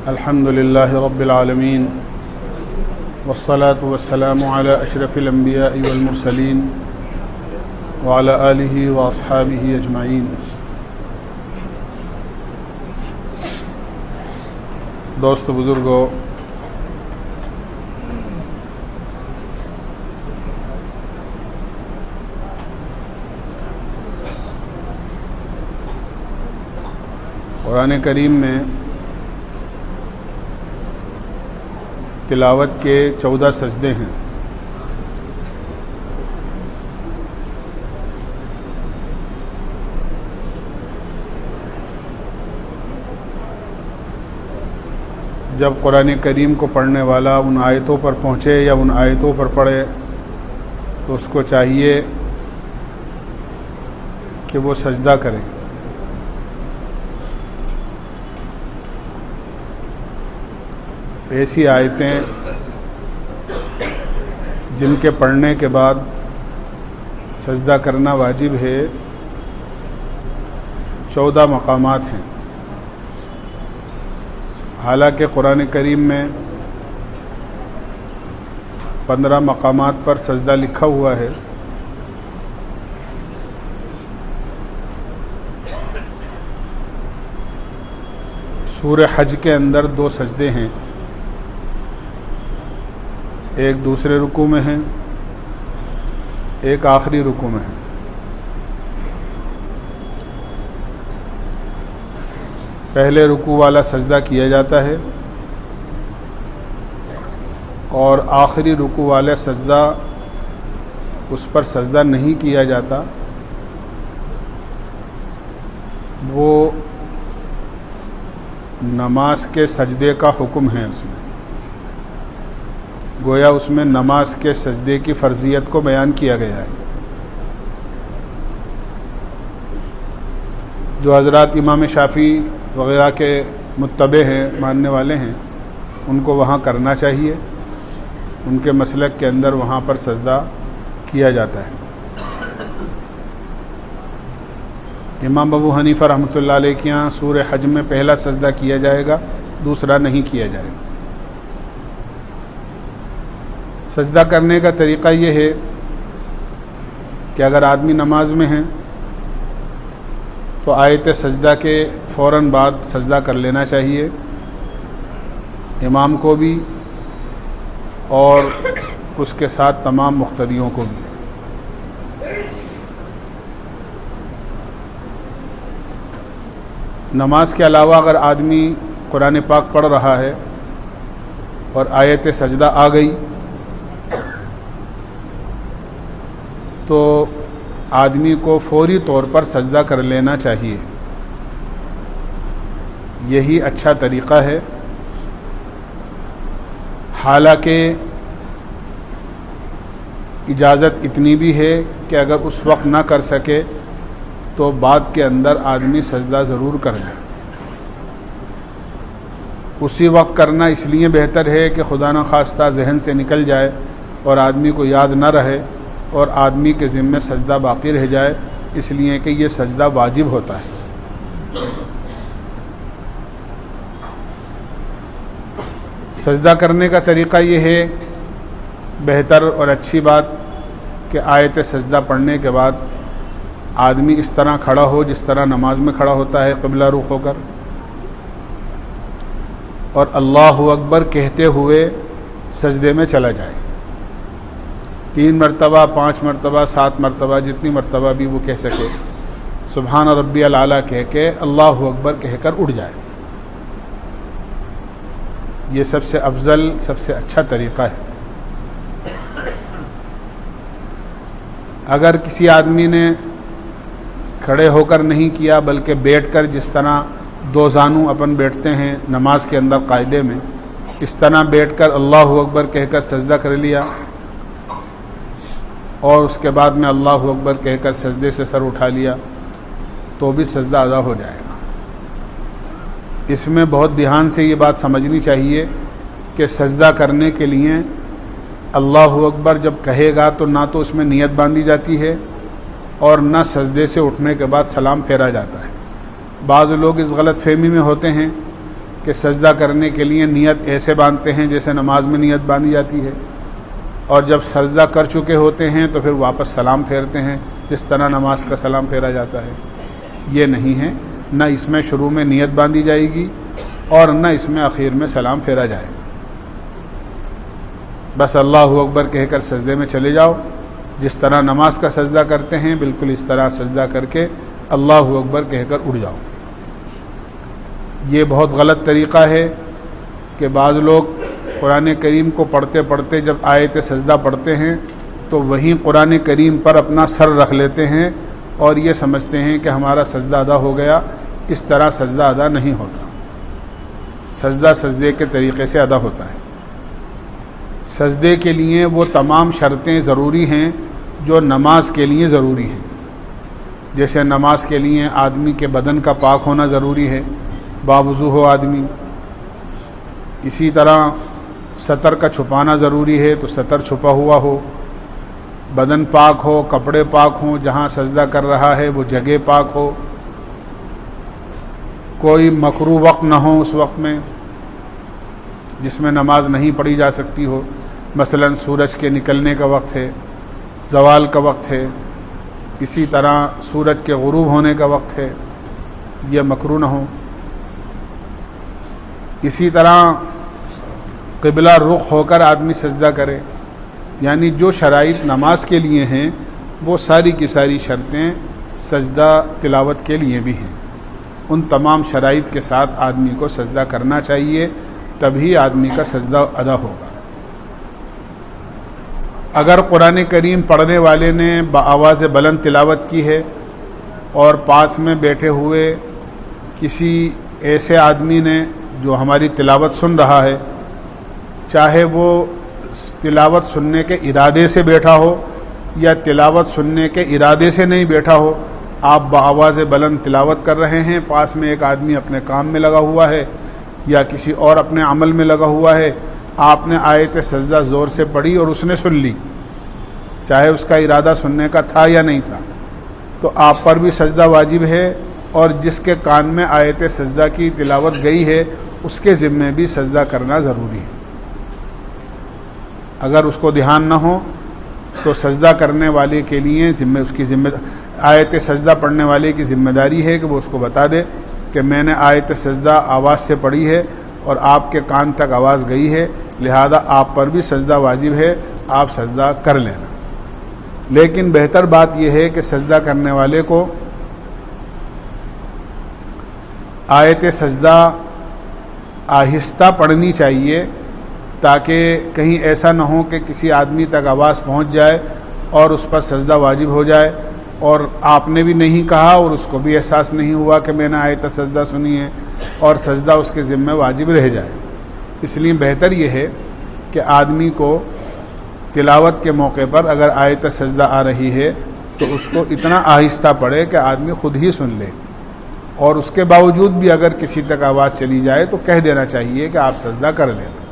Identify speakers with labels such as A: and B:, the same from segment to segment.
A: الحمد لله رب العالمين والصلاة والسلام على أشرف الأنبياء والمرسلين وعلى آله وأصحابه أجمعين. دوست بزرگو، قرآن کریم میں تلاوت کے 14 سجدے ہیں. جب قرآن کریم کو پڑھنے والا ان آیتوں پر پہنچے یا ان آیتوں پر پڑھے تو اس کو چاہیے کہ وہ سجدہ کرے. ایسی آیتیں جن کے پڑھنے کے بعد سجدہ کرنا واجب ہے 14 مقامات ہیں. حالانکہ قرآن کریم میں 15 مقامات پر سجدہ لکھا ہوا ہے. سورہ حج کے اندر 2 سجدے ہیں، ایک دوسرے رکوع میں ہے، ایک آخری رکوع میں ہے. پہلے رکوع والا سجدہ کیا جاتا ہے اور آخری رکوع والا سجدہ اس پر سجدہ نہیں کیا جاتا. وہ نماز کے سجدے کا حکم ہے. اس میں گویا اس میں نماز کے سجدے کی فرضیت کو بیان کیا گیا ہے. جو حضرات امام شافعی وغیرہ کے متبع ہیں، ماننے والے ہیں، ان کو وہاں کرنا چاہیے. ان کے مسلک کے اندر وہاں پر سجدہ کیا جاتا ہے. امام ابو حنیفہ رحمۃ اللہ علیہ کے یہاں سورہ حج میں پہلا سجدہ کیا جائے گا، دوسرا نہیں کیا جائے گا. سجدہ کرنے کا طریقہ یہ ہے کہ اگر آدمی نماز میں ہے تو آیت سجدہ کے فوراً بعد سجدہ کر لینا چاہیے، امام کو بھی اور اس کے ساتھ تمام مقتدیوں کو بھی. نماز کے علاوہ اگر آدمی قرآن پاک پڑھ رہا ہے اور آیت سجدہ آ گئی تو آدمی کو فوری طور پر سجدہ کر لینا چاہیے. یہی اچھا طریقہ ہے. حالانکہ اجازت اتنی بھی ہے کہ اگر اس وقت نہ کر سکے تو بعد کے اندر آدمی سجدہ ضرور کر لے. اسی وقت کرنا اس لیے بہتر ہے کہ خدا نخواستہ ذہن سے نکل جائے اور آدمی کو یاد نہ رہے اور آدمی کے ذمے سجدہ باقی رہ جائے، اس لیے کہ یہ سجدہ واجب ہوتا ہے. سجدہ کرنے کا طریقہ یہ ہے، بہتر اور اچھی بات کہ آیت سجدہ پڑھنے کے بعد آدمی اس طرح کھڑا ہو جس طرح نماز میں کھڑا ہوتا ہے، قبلہ رخ ہو کر، اور اللہ اکبر کہتے ہوئے سجدے میں چلا جائے. 3 مرتبہ، 5 مرتبہ، 7 مرتبہ، جتنی مرتبہ بھی وہ کہہ سکے، سبحان ربی العلیٰ کہہ کے اللہ اکبر کہہ کر اٹھ جائے. یہ سب سے افضل، سب سے اچھا طریقہ ہے. اگر کسی آدمی نے کھڑے ہو کر نہیں کیا بلکہ بیٹھ کر، جس طرح 2 زانو اپن بیٹھتے ہیں نماز کے اندر قاعدے میں، اس طرح بیٹھ کر اللہ اکبر کہہ کر سجدہ کر لیا اور اس کے بعد میں اللہ اکبر کہہ کر سجدے سے سر اٹھا لیا تو بھی سجدہ ادا ہو جائے گا. اس میں بہت دھیان سے یہ بات سمجھنی چاہیے کہ سجدہ کرنے کے لیے اللہ اکبر جب کہے گا تو نہ تو اس میں نیت باندھی جاتی ہے اور نہ سجدے سے اٹھنے کے بعد سلام پھیرا جاتا ہے. بعض لوگ اس غلط فہمی میں ہوتے ہیں کہ سجدہ کرنے کے لیے نیت ایسے باندھتے ہیں جیسے نماز میں نیت باندھی جاتی ہے، اور جب سجدہ کر چکے ہوتے ہیں تو پھر واپس سلام پھیرتے ہیں جس طرح نماز کا سلام پھیرا جاتا ہے۔ یہ نہیں ہے، نہ اس میں شروع میں نیت باندھی جائے گی اور نہ اس میں آخر میں سلام پھیرا جائے گا۔ بس اللہ اکبر کہہ کر سجدے میں چلے جاؤ، جس طرح نماز کا سجدہ کرتے ہیں بالکل اس طرح سجدہ کر کے اللہ اکبر کہہ کر اٹھ جاؤ۔ یہ بہت غلط طریقہ ہے کہ بعض لوگ قرآن کریم کو پڑھتے پڑھتے جب آیت سجدہ پڑھتے ہیں تو وہیں قرآن کریم پر اپنا سر رکھ لیتے ہیں اور یہ سمجھتے ہیں کہ ہمارا سجدہ ادا ہو گیا۔ اس طرح سجدہ ادا نہیں ہوتا، سجدہ سجدے کے طریقے سے ادا ہوتا ہے۔ سجدے کے لیے وہ تمام شرطیں ضروری ہیں جو نماز کے لیے ضروری ہیں، جیسے نماز کے لیے آدمی کے بدن کا پاک ہونا ضروری ہے، باوضو ہو آدمی۔ اسی طرح سطر کا چھپانا ضروری ہے تو سطر چھپا ہوا ہو، بدن پاک ہو، کپڑے پاک ہوں، جہاں سجدہ کر رہا ہے وہ جگہ پاک ہو، کوئی مکروہ وقت نہ ہو اس وقت میں جس میں نماز نہیں پڑھی جا سکتی ہو، مثلا سورج کے نکلنے کا وقت ہے، زوال کا وقت ہے، اسی طرح سورج کے غروب ہونے کا وقت ہے، یہ مکروہ نہ ہو۔ اسی طرح قبلہ رخ ہو کر آدمی سجدہ کرے، یعنی جو شرائط نماز کے لیے ہیں وہ ساری کی ساری شرطیں سجدہ تلاوت کے لیے بھی ہیں۔ ان تمام شرائط کے ساتھ آدمی کو سجدہ کرنا چاہیے، تبھی آدمی کا سجدہ ادا ہوگا۔ اگر قرآن کریم پڑھنے والے نے بآواز بلند تلاوت کی ہے اور پاس میں بیٹھے ہوئے کسی ایسے آدمی نے جو ہماری تلاوت سن رہا ہے، چاہے وہ تلاوت سننے کے ارادے سے بیٹھا ہو یا تلاوت سننے کے ارادے سے نہیں بیٹھا ہو، آپ بآواز بلند تلاوت کر رہے ہیں، پاس میں ایک آدمی اپنے کام میں لگا ہوا ہے یا کسی اور اپنے عمل میں لگا ہوا ہے، آپ نے آیت سجدہ زور سے پڑھی اور اس نے سن لی، چاہے اس کا ارادہ سننے کا تھا یا نہیں تھا، تو آپ پر بھی سجدہ واجب ہے، اور جس کے کان میں آیت سجدہ کی تلاوت گئی ہے اس کے ذمے بھی سجدہ کرنا ضروری ہے۔ اگر اس کو دھیان نہ ہو تو سجدہ کرنے والے کے لیے آیت سجدہ پڑھنے والے کی ذمہ داری ہے کہ وہ اس کو بتا دے کہ میں نے آیت سجدہ آواز سے پڑھی ہے اور آپ کے کان تک آواز گئی ہے، لہذا آپ پر بھی سجدہ واجب ہے، آپ سجدہ کر لینا۔ لیکن بہتر بات یہ ہے کہ سجدہ کرنے والے کو آیت سجدہ آہستہ پڑھنی چاہیے، تاکہ کہیں ایسا نہ ہو کہ کسی آدمی تک آواز پہنچ جائے اور اس پر سجدہ واجب ہو جائے اور آپ نے بھی نہیں کہا اور اس کو بھی احساس نہیں ہوا کہ میں نے آیت سجدہ سنی ہے اور سجدہ اس کے ذمہ واجب رہ جائے۔ اس لیے بہتر یہ ہے کہ آدمی کو تلاوت کے موقع پر اگر آیت سجدہ آ رہی ہے تو اس کو اتنا آہستہ پڑھے کہ آدمی خود ہی سن لے، اور اس کے باوجود بھی اگر کسی تک آواز چلی جائے تو کہہ دینا چاہیے کہ آپ سجدہ کر لینا۔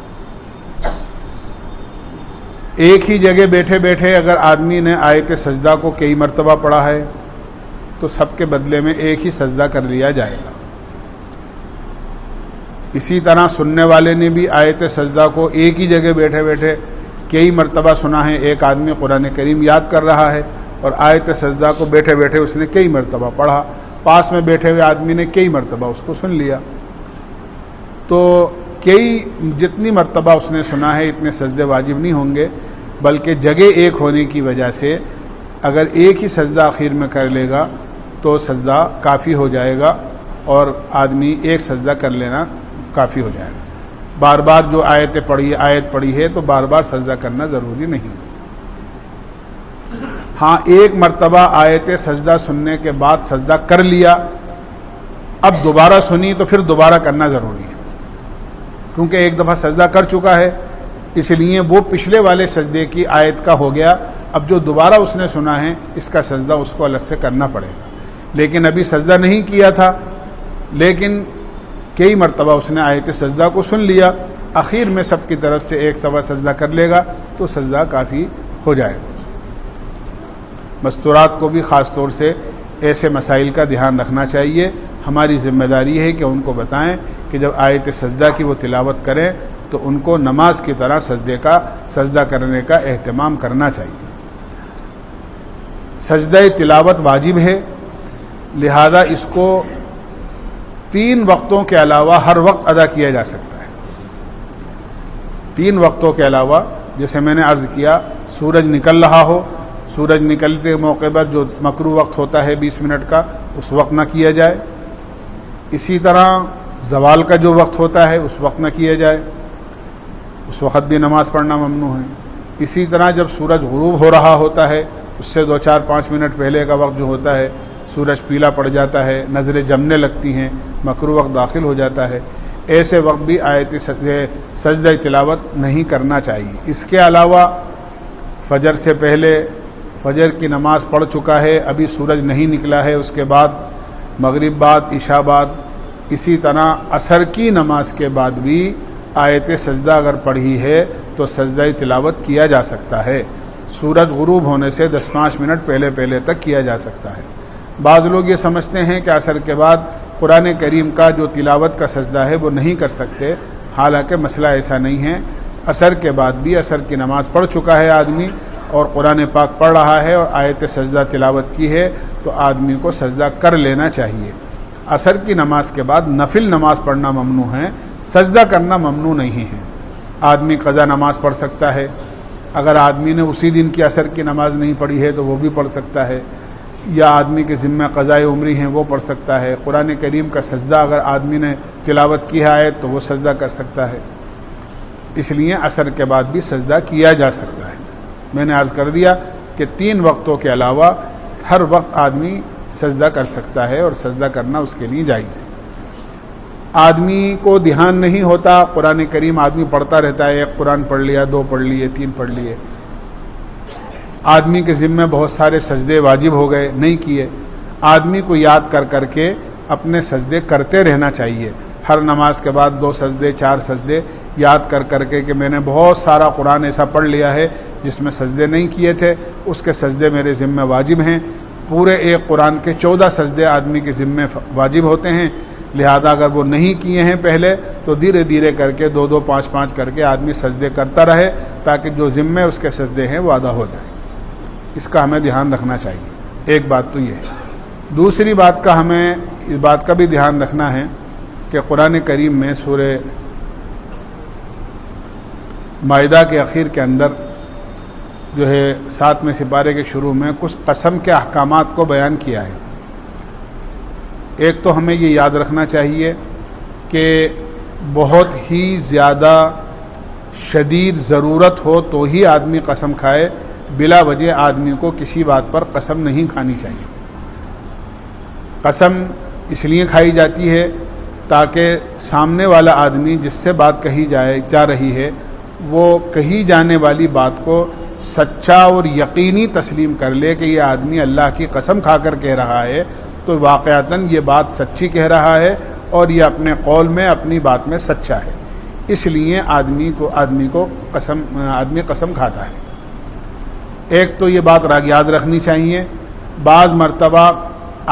A: ایک ہی جگہ بیٹھے بیٹھے اگر آدمی نے آیت سجدہ کو کئی مرتبہ پڑھا ہے تو سب کے بدلے میں ایک ہی سجدہ کر لیا جائے گا۔ اسی طرح سننے والے نے بھی آیت سجدہ کو ایک ہی جگہ بیٹھے بیٹھے کئی مرتبہ سنا ہے۔ ایک آدمی قرآن کریم یاد کر رہا ہے اور آیت سجدہ کو بیٹھے بیٹھے اس نے کئی مرتبہ پڑھا، پاس میں بیٹھے ہوئے آدمی نے کئی مرتبہ اس کو سن لیا، تو جتنی مرتبہ اس نے سنا ہے اتنے سجدے واجب نہیں ہوں گے، بلکہ جگہ ایک ہونے کی وجہ سے اگر ایک ہی سجدہ آخر میں کر لے گا تو سجدہ کافی ہو جائے گا اور آدمی ایک سجدہ کر لینا کافی ہو جائے گا۔ بار بار جو آیت پڑھی ہے تو بار بار سجدہ کرنا ضروری نہیں۔ ہاں، ایک مرتبہ آیت سجدہ سننے کے بعد سجدہ کر لیا، اب دوبارہ سنی تو پھر دوبارہ کرنا ضروری ہے، کیونکہ ایک دفعہ سجدہ کر چکا ہے، اس لیے وہ پچھلے والے سجدے کی آیت کا ہو گیا، اب جو دوبارہ اس نے سنا ہے اس کا سجدہ اس کو الگ سے کرنا پڑے گا۔ لیکن ابھی سجدہ نہیں کیا تھا، لیکن کئی مرتبہ اس نے آیت سجدہ کو سن لیا، آخر میں سب کی طرف سے ایک سوا سجدہ کر لے گا تو سجدہ کافی ہو جائے گا۔ مستورات کو بھی خاص طور سے ایسے مسائل کا دھیان رکھنا چاہیے۔ ہماری ذمہ داری ہے کہ ان کو بتائیں کہ جب آیت سجدہ کی وہ تلاوت کریں تو ان کو نماز کی طرح سجدہ کرنے کا اہتمام کرنا چاہیے۔ سجدہ تلاوت واجب ہے، لہذا اس کو 3 وقتوں کے علاوہ ہر وقت ادا کیا جا سکتا ہے۔ 3 وقتوں کے علاوہ، جیسے میں نے عرض کیا، سورج نکل رہا ہو، سورج نکلتے موقع پر جو مکروہ وقت ہوتا ہے 20 منٹ کا، اس وقت نہ کیا جائے۔ اسی طرح زوال کا جو وقت ہوتا ہے اس وقت نہ کیا جائے، اس وقت بھی نماز پڑھنا ممنوع ہے۔ اسی طرح جب سورج غروب ہو رہا ہوتا ہے، اس سے 2-4-5 منٹ پہلے کا وقت جو ہوتا ہے، سورج پیلا پڑ جاتا ہے، نظریں جمنے لگتی ہیں، مکروہ وقت داخل ہو جاتا ہے، ایسے وقت بھی آیت سجدہ تلاوت نہیں کرنا چاہیے۔ اس کے علاوہ فجر سے پہلے، فجر کی نماز پڑھ چکا ہے، ابھی سورج نہیں نکلا ہے، اس کے بعد مغرب بعد، عشاء بعد، اسی طرح عصر کی نماز کے بعد بھی آیت سجدہ اگر پڑھی ہے تو سجدہ تلاوت کیا جا سکتا ہے۔ سورج غروب ہونے سے 10-5 منٹ پہلے تک کیا جا سکتا ہے۔ بعض لوگ یہ سمجھتے ہیں کہ عصر کے بعد قرآن کریم کا جو تلاوت کا سجدہ ہے وہ نہیں کر سکتے، حالانکہ مسئلہ ایسا نہیں ہے۔ عصر کے بعد بھی عصر کی نماز پڑھ چکا ہے آدمی اور قرآن پاک پڑھ رہا ہے اور آیت سجدہ تلاوت کی ہے تو آدمی کو سجدہ کر لینا چاہیے۔ عصر کی نماز کے بعد نفل نماز پڑھنا ممنوع ہے، سجدہ کرنا ممنوع نہیں ہے۔ آدمی قضا نماز پڑھ سکتا ہے، اگر آدمی نے اسی دن کی عصر کی نماز نہیں پڑھی ہے تو وہ بھی پڑھ سکتا ہے، یا آدمی کے ذمہ قضائے عمری ہیں وہ پڑھ سکتا ہے۔ قرآن کریم کا سجدہ اگر آدمی نے تلاوت کیا ہے تو وہ سجدہ کر سکتا ہے، اس لیے عصر کے بعد بھی سجدہ کیا جا سکتا ہے۔ میں نے عرض کر دیا کہ 3 وقتوں کے علاوہ ہر وقت آدمی سجدہ کر سکتا ہے اور سجدہ کرنا اس کے لیے جائز ہے۔ آدمی کو دھیان نہیں ہوتا، قرآن کریم آدمی پڑھتا رہتا ہے، 1 قرآن پڑھ لیا، 2 پڑھ لیے، 3 پڑھ لیے، آدمی کے ذمہ بہت سارے سجدے واجب ہو گئے، نہیں کیے۔ آدمی کو یاد کر کے اپنے سجدے کرتے رہنا چاہیے۔ ہر نماز کے بعد 2 سجدے، 4 سجدے یاد کر کے کہ میں نے بہت سارا قرآن ایسا پڑھ لیا ہے جس میں سجدے نہیں کیے تھے، اس کے سجدے میرے ذمہ واجب ہیں۔ پورے 1 قرآن کے 14 سجدے آدمی کے ذمہ واجب ہوتے ہیں، لہذا اگر وہ نہیں کیے ہیں پہلے تو دھیرے کر کے 2-2، 5-5 کر کے آدمی سجدے کرتا رہے تاکہ جو ذمہ اس کے سجدے ہیں وہ ادا ہو جائیں۔ اس کا ہمیں دھیان رکھنا چاہیے۔ ایک بات تو یہ ہے۔ دوسری بات کا ہمیں اس بات کا بھی دھیان رکھنا ہے کہ قرآن کریم میں سورہ مائدہ کے اخیر کے اندر جو ہے 7ویں سپارے کے شروع میں کچھ قسم کے احکامات کو بیان کیا ہے۔ ایک تو ہمیں یہ یاد رکھنا چاہیے کہ بہت ہی زیادہ شدید ضرورت ہو تو ہی آدمی قسم کھائے، بلا وجہ آدمی کو کسی بات پر قسم نہیں کھانی چاہیے۔ قسم اس لیے کھائی جاتی ہے تاکہ سامنے والا آدمی جس سے بات کہی جا رہی ہے وہ کہی جانے والی بات کو سچا اور یقینی تسلیم کر لے کہ یہ آدمی اللہ کی قسم کھا کر کہہ رہا ہے تو واقعتاً یہ بات سچی کہہ رہا ہے اور یہ اپنے قول میں، اپنی بات میں سچا ہے۔ اس لیے آدمی قسم کھاتا ہے۔ ایک تو یہ بات یاد رکھنی چاہیے، بعض مرتبہ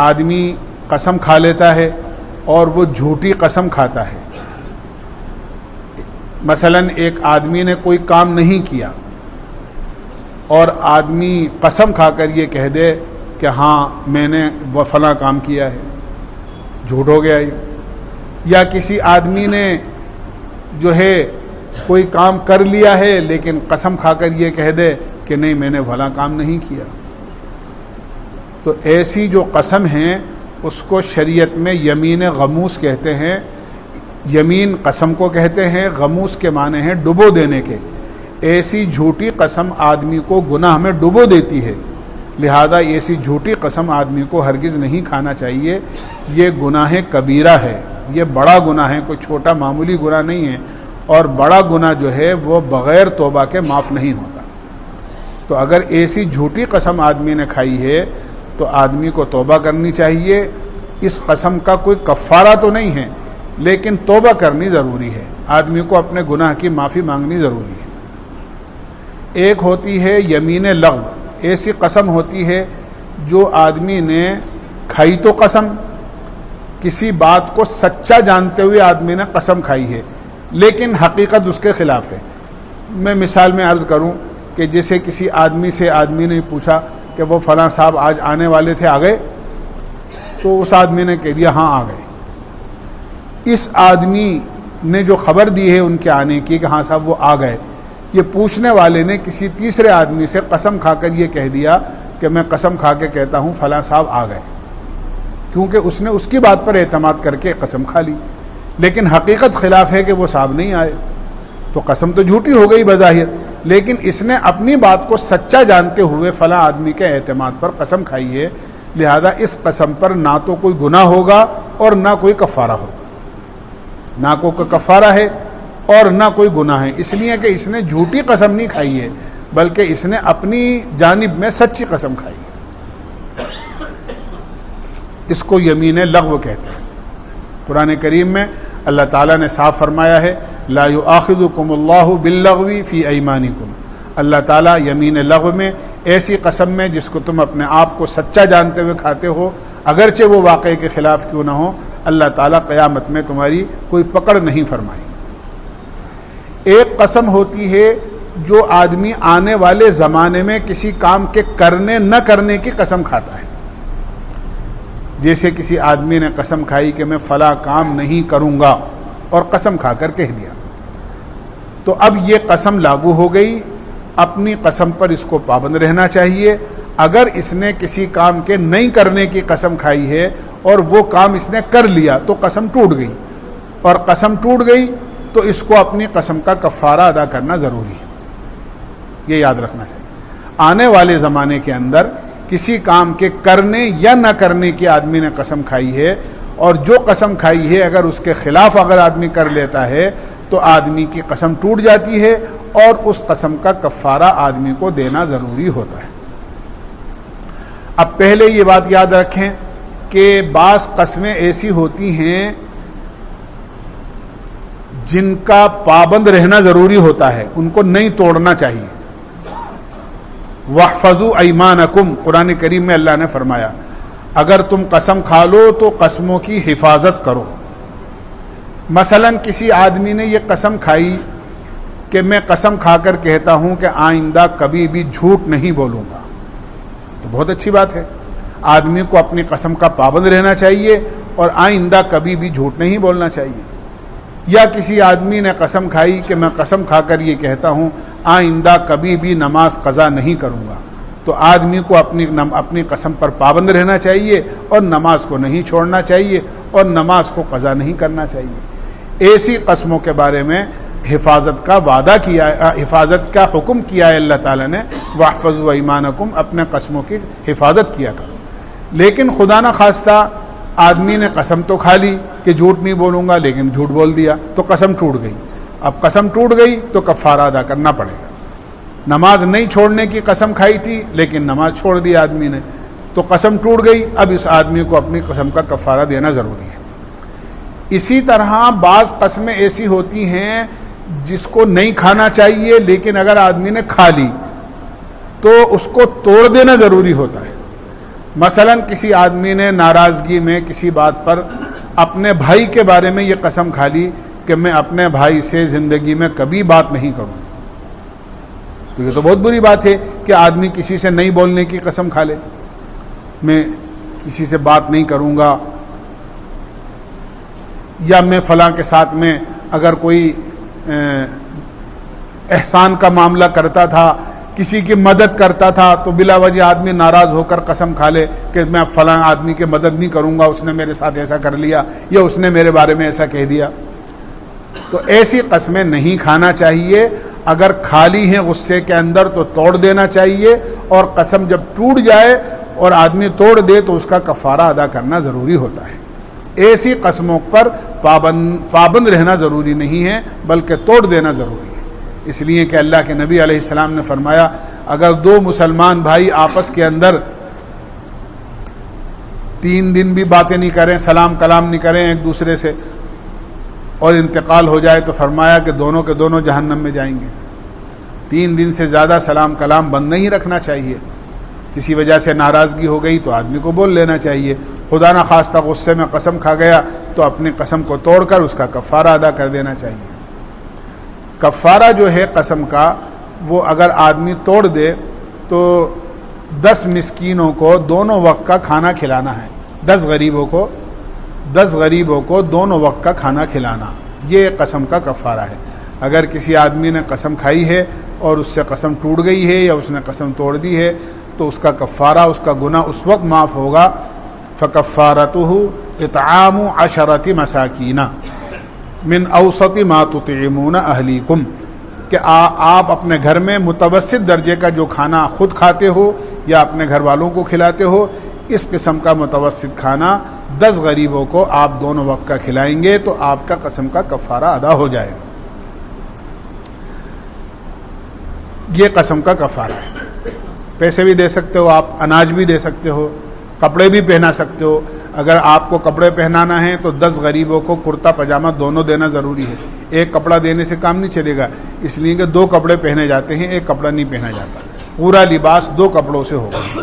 A: آدمی قسم کھا لیتا ہے اور وہ جھوٹی قسم کھاتا ہے۔ مثلا ایک آدمی نے کوئی کام نہیں کیا اور آدمی قسم کھا کر یہ کہہ دے کہ ہاں میں نے وہ فلاں کام کیا ہے، جھوٹ ہو گیا یہ۔ یا کسی آدمی نے جو ہے کوئی کام کر لیا ہے لیکن قسم کھا کر یہ کہہ دے کہ نہیں میں نے فلاں کام نہیں کیا، تو ایسی جو قسم ہیں اس کو شریعت میں یمین غموس کہتے ہیں۔ یمین قسم کو کہتے ہیں، غموس کے معنی ہیں ڈبو دینے کے۔ ایسی جھوٹی قسم آدمی کو گناہ میں ڈبو دیتی ہے، لہذا ایسی جھوٹی قسم آدمی کو ہرگز نہیں کھانا چاہیے۔ یہ گناہ کبیرہ ہے، یہ بڑا گناہ ہے، کوئی چھوٹا معمولی گناہ نہیں ہے، اور بڑا گناہ جو ہے وہ بغیر توبہ کے معاف نہیں ہوتا۔ تو اگر ایسی جھوٹی قسم آدمی نے کھائی ہے تو آدمی کو توبہ کرنی چاہیے۔ اس قسم کا کوئی کفارہ تو نہیں ہے لیکن توبہ کرنی ضروری ہے، آدمی کو اپنے گناہ کی معافی مانگنی ضروری ہے۔ ایک ہوتی ہے یمین لغو، ایسی قسم ہوتی ہے جو آدمی نے کھائی تو قسم کسی بات کو سچا جانتے ہوئے آدمی نے قسم کھائی ہے لیکن حقیقت اس کے خلاف ہے. میں مثال میں عرض کروں کہ جیسے کسی آدمی سے آدمی نے پوچھا کہ وہ فلاں صاحب آج آنے والے تھے، آ گئے؟ تو اس آدمی نے کہہ دیا ہاں آ گئے. اس آدمی نے جو خبر دی ہے ان کے آنے کی کہ ہاں صاحب وہ آ گئے، یہ پوچھنے والے نے کسی تیسرے آدمی سے قسم کھا کر یہ کہہ دیا کہ میں قسم کھا کے کہتا ہوں فلاں صاحب آ گئے، کیونکہ اس نے اس کی بات پر اعتماد کر کے قسم کھا لی، لیکن حقیقت خلاف ہے کہ وہ صاحب نہیں آئے. تو قسم تو جھوٹی ہو گئی بظاہر، لیکن اس نے اپنی بات کو سچا جانتے ہوئے فلاں آدمی کے اعتماد پر قسم کھائی ہے، لہذا اس قسم پر نہ تو کوئی گناہ ہوگا اور نہ کوئی کفارہ ہوگا. نہ کوئی کفارہ ہے اور نہ کوئی گناہ ہے، اس لیے کہ اس نے جھوٹی قسم نہیں کھائی ہے بلکہ اس نے اپنی جانب میں سچی قسم کھائی ہے. اس کو یمین لغو کہتے ہیں. قرآن کریم میں اللہ تعالیٰ نے صاف فرمایا ہے لا یؤاخذکم اللہ باللغو فی ایمانکم. اللہ تعالیٰ یمین لغو میں ایسی قسم میں جس کو تم اپنے آپ کو سچا جانتے ہوئے کھاتے ہو اگرچہ وہ واقعے کے خلاف کیوں نہ ہو، اللہ تعالیٰ قیامت میں تمہاری کوئی پکڑ نہیں فرمائے. ایک قسم ہوتی ہے جو آدمی آنے والے زمانے میں کسی کام کے کرنے نہ کرنے کی قسم کھاتا ہے. جیسے کسی آدمی نے قسم کھائی کہ میں فلاں کام نہیں کروں گا اور قسم کھا کر کہہ دیا، تو اب یہ قسم لاگو ہو گئی. اپنی قسم پر اس کو پابند رہنا چاہیے. اگر اس نے کسی کام کے نہیں کرنے کی قسم کھائی ہے اور وہ کام اس نے کر لیا تو قسم ٹوٹ گئی، اور قسم ٹوٹ گئی تو اس کو اپنی قسم کا کفارہ ادا کرنا ضروری ہے. یہ یاد رکھنا چاہیے. آنے والے زمانے کے اندر کسی کام کے کرنے یا نہ کرنے کی آدمی نے قسم کھائی ہے، اور جو قسم کھائی ہے اگر اس کے خلاف اگر آدمی کر لیتا ہے تو آدمی کی قسم ٹوٹ جاتی ہے اور اس قسم کا کفارہ آدمی کو دینا ضروری ہوتا ہے. اب پہلے یہ بات یاد رکھیں کہ بعض قسمیں ایسی ہوتی ہیں جن کا پابند رہنا ضروری ہوتا ہے، ان کو نہیں توڑنا چاہیے. وَاحْفَظُوا أَيْمَانَكُمْ، قرآن کریم میں اللہ نے فرمایا اگر تم قسم کھا لو تو قسموں کی حفاظت کرو. مثلا کسی آدمی نے یہ قسم کھائی کہ میں قسم کھا کر کہتا ہوں کہ آئندہ کبھی بھی جھوٹ نہیں بولوں گا، تو بہت اچھی بات ہے. آدمی کو اپنی قسم کا پابند رہنا چاہیے اور آئندہ کبھی بھی جھوٹ نہیں بولنا چاہیے. یا کسی آدمی نے قسم کھائی کہ میں قسم کھا کر یہ کہتا ہوں آئندہ کبھی بھی نماز قضا نہیں کروں گا، تو آدمی کو اپنی قسم پر پابند رہنا چاہیے اور نماز کو نہیں چھوڑنا چاہیے اور نماز کو قضا نہیں کرنا چاہیے. ایسی قسموں کے بارے میں حفاظت کا وعدہ کیا ہے، حفاظت کا حکم کیا ہے اللہ تعالیٰ نے. واحفظوا ایمانکم، اپنے قسموں کی حفاظت کیا کرو. لیکن خدا نہ خواستہ آدمی نے قسم تو کھا لی کہ جھوٹ نہیں بولوں گا لیکن جھوٹ بول دیا تو قسم ٹوٹ گئی. اب قسم ٹوٹ گئی تو کفارہ ادا کرنا پڑے گا. نماز نہیں چھوڑنے کی قسم کھائی تھی لیکن نماز چھوڑ دی آدمی نے تو قسم ٹوٹ گئی. اب اس آدمی کو اپنی قسم کا کفارہ دینا ضروری ہے. اسی طرح بعض قسمیں ایسی ہوتی ہیں جس کو نہیں کھانا چاہیے لیکن اگر آدمی نے کھا لی تو اس کو توڑ دینا ضروری ہوتا ہے. مثلا کسی آدمی نے ناراضگی میں کسی بات پر اپنے بھائی کے بارے میں یہ قسم کھا لی کہ میں اپنے بھائی سے زندگی میں کبھی بات نہیں کروں، تو یہ تو بہت بری بات ہے کہ آدمی کسی سے نہیں بولنے کی قسم کھا لے. میں کسی سے بات نہیں کروں گا، یا میں فلاں کے ساتھ میں اگر کوئی احسان کا معاملہ کرتا تھا، کسی کی مدد کرتا تھا، تو بلا وجہ آدمی ناراض ہو کر قسم کھا لے کہ میں فلاں آدمی کی مدد نہیں کروں گا، اس نے میرے ساتھ ایسا کر لیا یا اس نے میرے بارے میں ایسا کہہ دیا. تو ایسی قسمیں نہیں کھانا چاہیے. اگر کھا لی ہیں غصے کے اندر تو توڑ دینا چاہیے، اور قسم جب ٹوٹ جائے اور آدمی توڑ دے تو اس کا کفارہ ادا کرنا ضروری ہوتا ہے. ایسی قسموں پر پابند رہنا ضروری نہیں ہے بلکہ توڑ دینا ضروری ہے. اس لیے کہ اللہ کے نبی علیہ السلام نے فرمایا اگر دو مسلمان بھائی آپس کے اندر 3 دن بھی باتیں نہیں کریں، سلام کلام نہیں کریں ایک دوسرے سے، اور انتقال ہو جائے تو فرمایا کہ دونوں کے دونوں جہنم میں جائیں گے. 3 دن سے زیادہ سلام کلام بند نہیں رکھنا چاہیے. کسی وجہ سے ناراضگی ہو گئی تو آدمی کو بول لینا چاہیے. خدا نخواستہ غصے میں قسم کھا گیا تو اپنی قسم کو توڑ کر اس کا کفارہ ادا کر دینا چاہیے۔ کفارہ جو ہے قسم کا، وہ اگر آدمی توڑ دے تو 10 مسکینوں کو دونوں وقت کا کھانا کھلانا ہے، 10 غریبوں کو دونوں وقت کا کھانا کھلانا، یہ قسم کا کفارہ ہے۔ اگر کسی آدمی نے قسم کھائی ہے اور اس سے قسم ٹوٹ گئی ہے یا اس نے قسم توڑ دی ہے تو اس کا کفارہ، اس کا گناہ اس وقت معاف ہوگا۔ فَكَفَّارَتُهُ إِطْعَامُ 10 مَسَاكِينَ مِنْ أَوْسَطِ مَا تُطْعِمُونَ أَهْلِيكُمْ، کہ آپ اپنے گھر میں متوسط درجے کا جو کھانا خود کھاتے ہو یا اپنے گھر والوں کو کھلاتے ہو، اس قسم کا متوسط کھانا 10 غریبوں کو آپ دونوں وقت کا کھلائیں گے تو آپ کا قسم کا کفارہ ادا ہو جائے گا۔ یہ قسم کا کفارہ ہے۔ پیسے بھی دے سکتے ہو آپ، اناج بھی دے سکتے ہو، کپڑے بھی پہنا سکتے ہو۔ اگر آپ کو کپڑے پہنانا ہے تو 10 غریبوں کو کرتا پاجامہ دونوں دینا ضروری ہے۔ ایک کپڑا دینے سے کام نہیں چلے گا، اس لیے کہ 2 کپڑے پہنے جاتے ہیں، ایک کپڑا نہیں پہنا جاتا، پورا لباس 2 کپڑوں سے ہوگا۔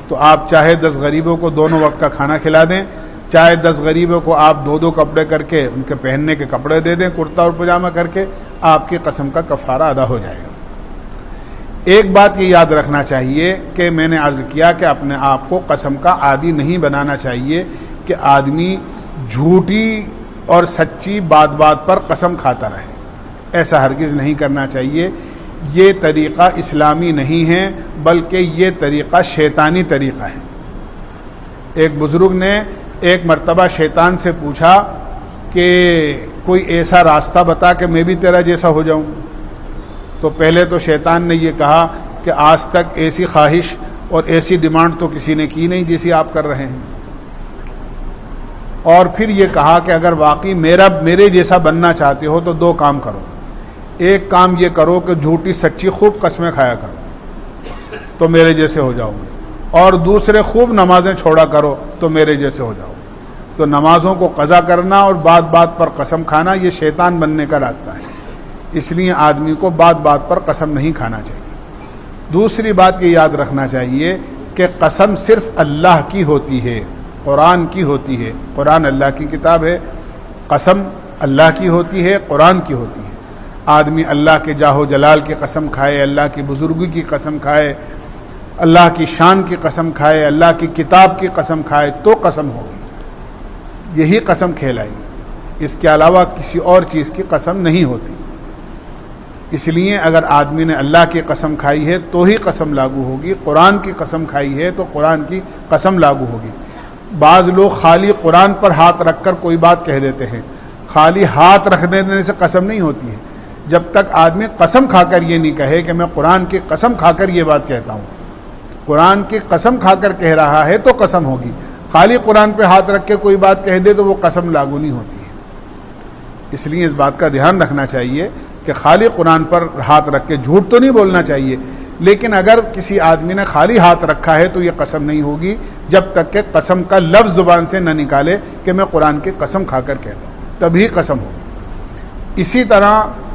A: تو آپ چاہے 10 غریبوں کو دونوں وقت کا کھانا کھلا دیں، چاہے 10 غریبوں کو آپ 2 کپڑے کر کے ان کے پہننے کے کپڑے دے دیں، کرتا اور پاجامہ کر کے، آپ کی قسم کا کفارہ ادا ہو جائے گا۔ ایک بات یہ یاد رکھنا چاہیے کہ میں نے عرض کیا کہ اپنے آپ کو قسم کا عادی نہیں بنانا چاہیے کہ آدمی جھوٹی اور سچی بات پر قسم کھاتا رہے، ایسا ہرگز نہیں کرنا چاہیے۔ یہ طریقہ اسلامی نہیں ہے بلکہ یہ طریقہ شیطانی طریقہ ہے۔ ایک بزرگ نے ایک مرتبہ شیطان سے پوچھا کہ کوئی ایسا راستہ بتا کہ میں بھی تیرا جیسا ہو جاؤں۔ تو پہلے تو شیطان نے یہ کہا کہ آج تک ایسی خواہش اور ایسی ڈیمانڈ تو کسی نے کی نہیں جیسی آپ کر رہے ہیں۔ اور پھر یہ کہا کہ اگر واقعی میرے جیسا بننا چاہتے ہو تو 2 کام کرو۔ ایک کام یہ کرو کہ جھوٹی سچی خوب قسمیں کھایا کرو تو میرے جیسے ہو جاؤ گے، اور دوسرے خوب نمازیں چھوڑا کرو تو میرے جیسے ہو جاؤ گے۔ تو نمازوں کو قضا کرنا اور بات پر قسم کھانا یہ شیطان بننے کا راستہ ہے، اس لیے آدمی کو بات پر قسم نہیں کھانا چاہیے۔ دوسری بات یہ یاد رکھنا چاہیے کہ قسم صرف اللہ کی ہوتی ہے، قرآن کی ہوتی ہے۔ قرآن اللہ کی کتاب ہے، قسم اللہ کی ہوتی ہے، قرآن کی ہوتی ہے۔ آدمی اللہ کے جاہ و جلال کی قسم کھائے، اللہ کی بزرگی کی قسم کھائے، اللہ کی شان کی قسم کھائے، اللہ کی کتاب کی قسم کھائے تو قسم ہوگی، یہی قسم کھیلائی، اس کے علاوہ کسی اور چیز کی قسم نہیں ہوتی۔ اس لیے اگر آدمی نے اللہ کی قسم کھائی ہے تو ہی قسم لاگو ہوگی، قرآن کی قسم کھائی ہے تو قرآن کی قسم لاگو ہوگی۔ بعض لوگ خالی قرآن پر ہاتھ رکھ کر کوئی بات کہہ دیتے ہیں، خالی ہاتھ رکھ دینے سے قسم نہیں ہوتی ہے۔ جب تک آدمی قسم کھا کر یہ نہیں کہے کہ میں قرآن کی قسم کھا کر یہ بات کہتا ہوں، قرآن کی قسم کھا کر کہہ رہا ہے تو قسم ہوگی۔ خالی قرآن پہ ہاتھ رکھ کے کوئی بات کہہ دے تو وہ قسم لاگو نہیں ہوتی ہے۔ اس لیے اس بات کا دھیان رکھنا چاہیے کہ خالی قرآن پر ہاتھ رکھ کے جھوٹ تو نہیں بولنا چاہیے، لیکن اگر کسی آدمی نے خالی ہاتھ رکھا ہے تو یہ قسم نہیں ہوگی جب تک کہ قسم کا لفظ زبان سے نہ نکالے کہ میں قرآن کی قسم کھا کر کہتا ہوں، تبھی قسم ہوگی۔ اسی طرح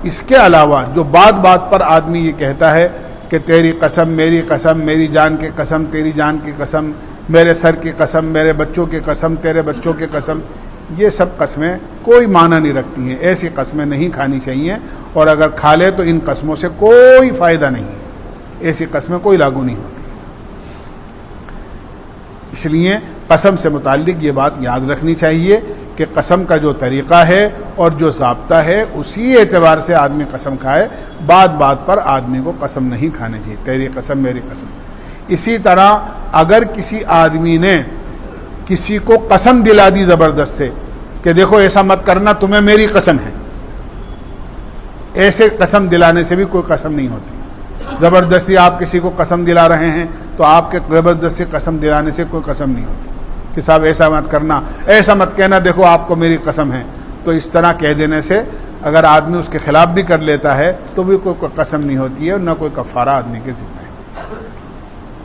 A: اس کے علاوہ جو بات پر آدمی یہ کہتا ہے کہ تیری قسم، میری جان کی قسم، تیری جان کی قسم، میرے سر کی قسم، میرے بچوں کی قسم، تیرے بچوں کی قسم، یہ سب قسمیں کوئی معنی نہیں رکھتی ہیں، ایسی قسمیں نہیں کھانی چاہیے، اور اگر کھا لے تو ان قسموں سے کوئی فائدہ نہیں ہے، ایسی قسمیں کوئی لاگو نہیں ہوتی۔ اس لیے قسم سے متعلق یہ بات یاد رکھنی چاہیے کہ قسم کا جو طریقہ ہے اور جو ضابطہ ہے اسی اعتبار سے آدمی قسم کھائے، بات پر آدمی کو قسم نہیں کھانی چاہیے، تیری قسم میری قسم۔ اسی طرح اگر کسی آدمی نے کسی کو قسم دلا دی زبردست ہے کہ دیکھو ایسا مت کرنا، تمہیں میری قسم ہے، ایسے قسم دلانے سے بھی کوئی قسم نہیں ہوتی۔ زبردستی آپ کسی کو قسم دلا رہے ہیں تو آپ کے زبردستی قسم دلانے سے کوئی قسم نہیں ہوتی کہ صاحب ایسا مت کرنا، ایسا مت کہنا، دیکھو آپ کو میری قسم ہے۔ تو اس طرح کہہ دینے سے اگر آدمی اس کے خلاف بھی کر لیتا ہے تو بھی کوئی قسم نہیں ہوتی ہے اور نہ کوئی کفارہ آدمی کے ذمہ ہے۔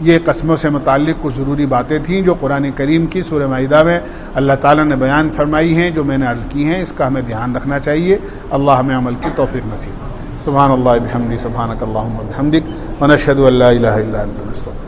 A: یہ قسموں سے متعلق کچھ ضروری باتیں تھیں جو قرآن کریم کی سورہ مائدہ میں اللہ تعالیٰ نے بیان فرمائی ہیں، جو میں نے عرض کی ہیں، اس کا ہمیں دھیان رکھنا چاہیے۔ اللہ ہمیں عمل کی توفیق نصیب۔ سبحان اللہ بحمدہ، سبحانک اللہم وبحمدک، ونشہد ان لا الہ الا انت نستغفرک۔